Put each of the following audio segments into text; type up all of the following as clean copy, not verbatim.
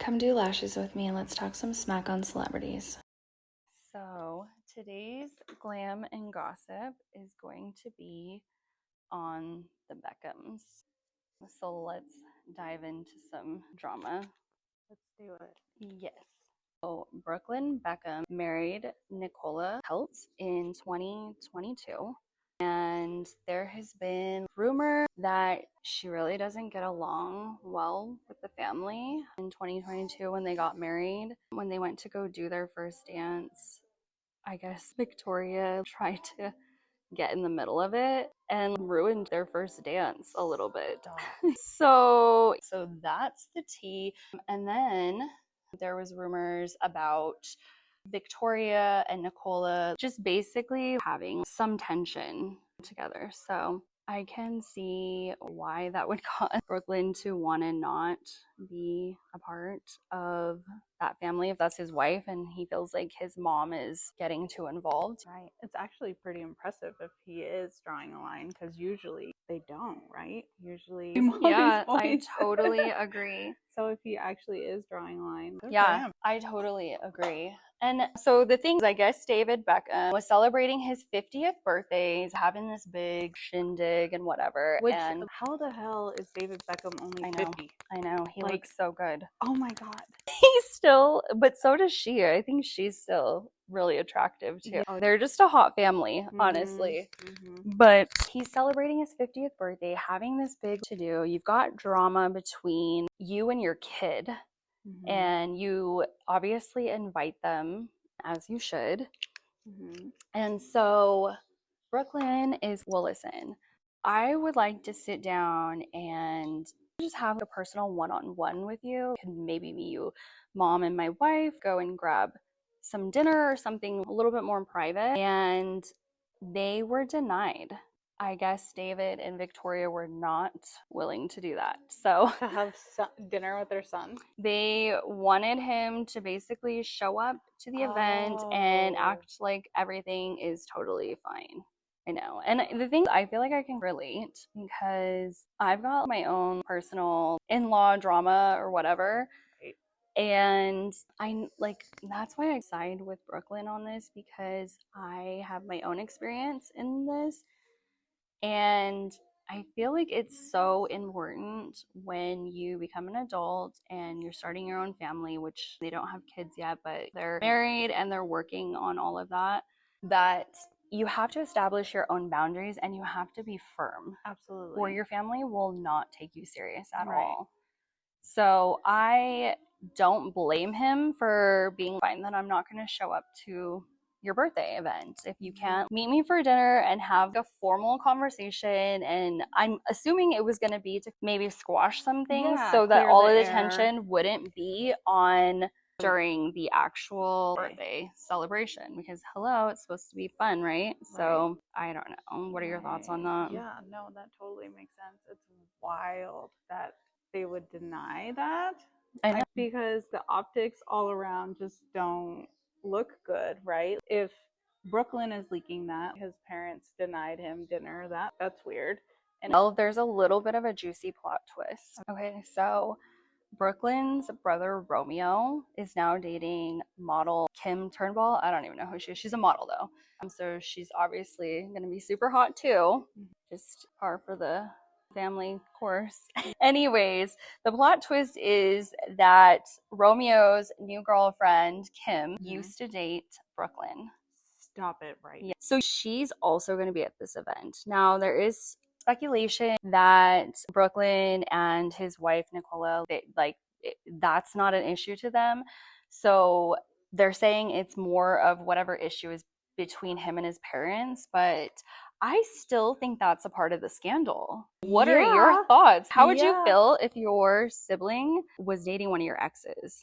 Come do lashes with me and let's talk some smack on celebrities. So today's glam and gossip is going to be on the Beckhams. So let's dive into some drama. Let's do it. Yes. So Brooklyn Beckham married Nicola Peltz in 2022. And there has been rumor that she really doesn't get along well with the family. In 2022, when they got married, when they went to go do their first dance, I guess Victoria tried to get in the middle of it and ruined their first dance a little bit. So that's the tea. And then there was rumors about Victoria and Nicola just basically having some tension together. So I can see why that would cause Brooklyn to want to not be a part of that family if that's his wife and he feels like his mom is getting too involved. Right. It's actually pretty impressive if he is drawing a line because usually they don't, right? Usually, Yeah, I totally agree. So if he actually is drawing a line, good for Yeah, him. I totally agree. And so the thing is, I guess David Beckham was celebrating his 50th birthday, he's having this big shindig and whatever. Which, and how the hell is David Beckham only I know, 50? I know, he Like, looks so good. Oh my God. He's still, but so does she. I think she's still really attractive too. Yeah. They're just a hot family, honestly. But he's celebrating his 50th birthday, having this big to do. You've got drama between you and your kid. And you obviously invite them, as you should. And so Brooklyn is, well, listen, I would like to sit down and just have a personal one-on-one with you. Can maybe me, you, mom, and my wife go and grab some dinner or something a little bit more private. And they were denied. I guess David and Victoria were not willing to do that. So To have dinner with their son? They wanted him to basically show up to the event and act like everything is totally fine. I know. And the thing, I feel like I can relate because I've got my own personal in-law drama or whatever. Right. And that's why I side with Brooklyn on this, because I have my own experience in this. And I feel like it's so important when you become an adult and you're starting your own family, which they don't have kids yet, but they're married and they're working on all of that, that you have to establish your own boundaries and you have to be firm. Absolutely. Or your family will not take you serious at all. So I don't blame him for being fine that I'm not going to show up to your birthday event. If you can't meet me for dinner and have a formal conversation, and I'm assuming it was going to be to maybe squash some things so that all of the tension wouldn't be on during the actual birthday celebration, because hello, it's supposed to be fun, right? So I don't know. What are your thoughts on that? Yeah, no, that totally makes sense. It's wild that they would deny that. I know. Because the optics all around just don't look good, right? If Brooklyn is leaking that his parents denied him dinner, that's weird. And well, there's a little bit of a juicy plot twist. Okay, so Brooklyn's brother Romeo is now dating model Kim Turnbull. I don't even know who she is. She's a model though. So she's obviously going to be super hot too. Just par for the family course. Anyways, the plot twist is that Romeo's new girlfriend, Kim, used to date Brooklyn. Stop it, right? Yeah. So she's also going to be at this event. Now, there is speculation that Brooklyn and his wife, Nicola, that's not an issue to them. So they're saying it's more of whatever issue is between him and his parents, but I still think that's a part of the scandal. What are your thoughts? How would you feel if your sibling was dating one of your exes?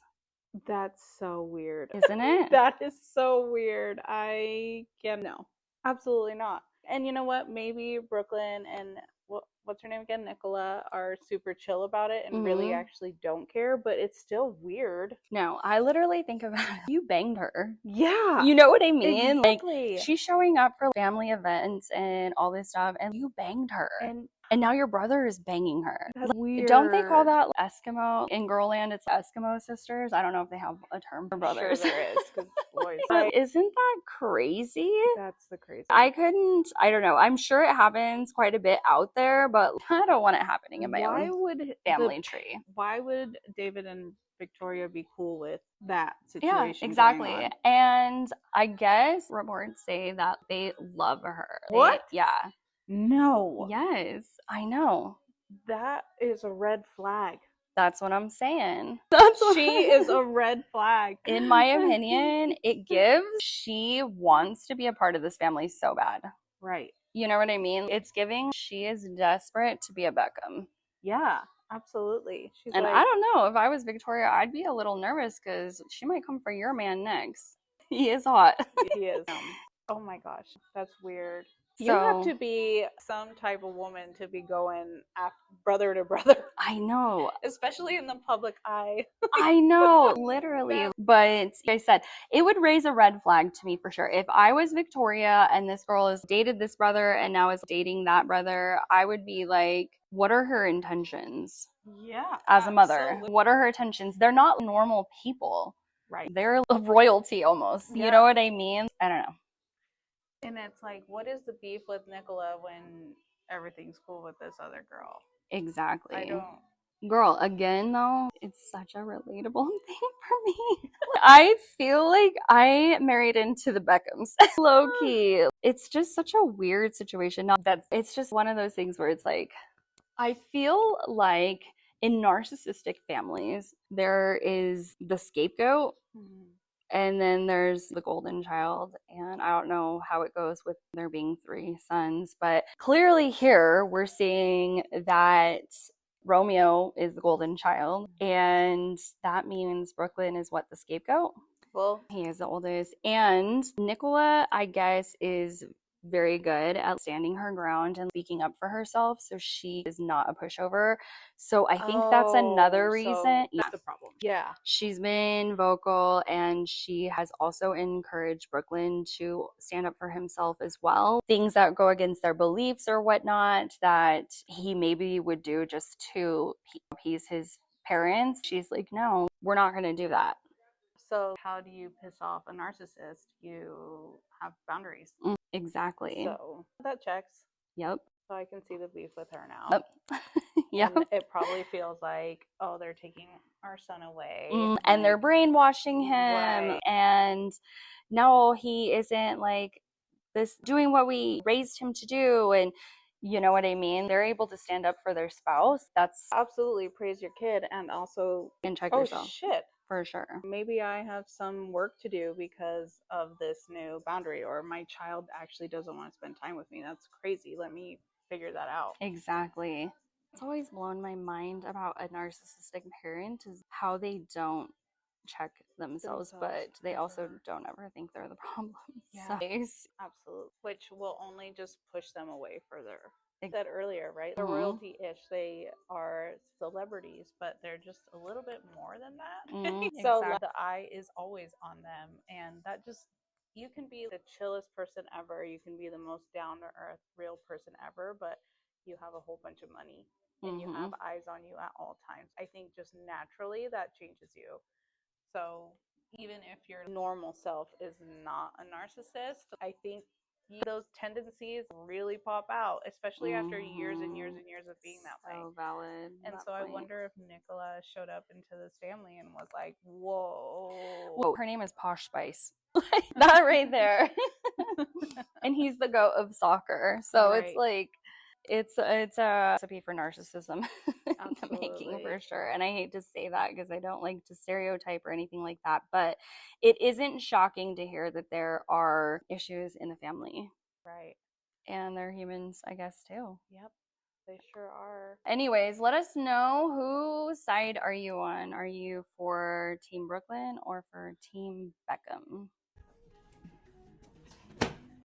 That's so weird. Isn't it? That is so weird. I can't. No, absolutely not. And you know what? Maybe Brooklyn and what's her name again? Nicola are super chill about it and really actually don't care, but it's still weird. No, I literally think about it. You banged her. Yeah. You know what I mean? Exactly. Like, she's showing up for family events and all this stuff, and you banged her. and now your brother is banging her. That's Like, weird. don't they call that Eskimo? In Girlland, it's Eskimo sisters. I don't know if they have a term for brothers. Sure there is, because boys. But isn't that crazy? That's the crazy. I don't know. I'm sure it happens quite a bit out there, but I don't want it happening in my own family tree. Why would David and Victoria be cool with that Yeah, situation? exactly. Going on? And I guess reports say that they love her. What? Yeah. No. Yes, I know. That is a red flag. That's what I'm saying. She is a red flag. In my opinion, it gives she wants to be a part of this family so bad. Right. You know what I mean? It's giving she is desperate to be a Beckham. Yeah, absolutely. She's And like, I don't know, if I was Victoria, I'd be a little nervous because she might come for your man next. He is hot. he is. Oh my gosh, that's weird. So, you have to be some type of woman to be going brother to brother. I know. Especially in the public eye. I know, literally. But like I said, it would raise a red flag to me for sure. If I was Victoria and this girl has dated this brother and now is dating that brother, I would be like, what are her intentions? Yeah. As a mother, absolutely. what are her intentions? They're not normal people. Right. They're royalty almost. Yeah. You know what I mean? I don't know. And it's like, what is the beef with Nicola when everything's cool with this other girl? Exactly. I don't. Girl, again though, it's such a relatable thing for me. I feel like I married into the Beckhams. Low key. It's just such a weird situation. It's just one of those things where it's like, I feel like in narcissistic families, there is the scapegoat. Mhm. And then there's the golden child, and I don't know how it goes with there being 3 sons, but clearly here we're seeing that Romeo is the golden child, and that means Brooklyn is what, the scapegoat? Well, He is the oldest. And Nicola, I guess, is very good at standing her ground and speaking up for herself. So she is not a pushover. So I think that's another reason. That's the problem. Yeah. She's been vocal, and she has also encouraged Brooklyn to stand up for himself as well. Things that go against their beliefs or whatnot that he maybe would do just to appease his parents. She's like, no, we're not going to do that. So how do you piss off a narcissist? You have boundaries. Exactly. So that checks. Yep. So I can see the beef with her now. Yep. Yep. And it probably feels like, oh, they're taking our son away. And they're brainwashing him. Right. And no, he isn't like this doing what we raised him to do. And you know what I mean? They're able to stand up for their spouse. That's Absolutely praise your kid and also and check oh yourself. shit. For sure. Maybe I have some work to do because of this new boundary, or my child actually doesn't want to spend time with me. That's crazy. Let me figure that out. Exactly. It's always blown my mind about a narcissistic parent is how they don't check themselves, but they also don't ever think they're the problem. Yeah. So, Absolutely. Which will only just push them away further. I said earlier, right? They're royalty-ish. They are celebrities, but they're just a little bit more than that. So exactly. the eye is always on them, and that just, you can be the chillest person ever. You can be the most down-to-earth, real person ever, but you have a whole bunch of money and you have eyes on you at all times. I think just naturally that changes you. So even if your normal self is not a narcissist, I think those tendencies really pop out, especially after years and years and years of being that way. So valid. And so I wonder if Nicola showed up into this family and was like, whoa. Whoa, her name is Posh Spice. That right there. And he's the goat of soccer. So it's like it's a recipe for narcissism making for sure. And I hate to say that because I don't like to stereotype or anything like that, but it isn't shocking to hear that there are issues in the family. Right. And they're humans, I guess, too. Yep. They sure are. Anyways, let us know, whose side are you on? Are you for Team Brooklyn or for Team Beckham?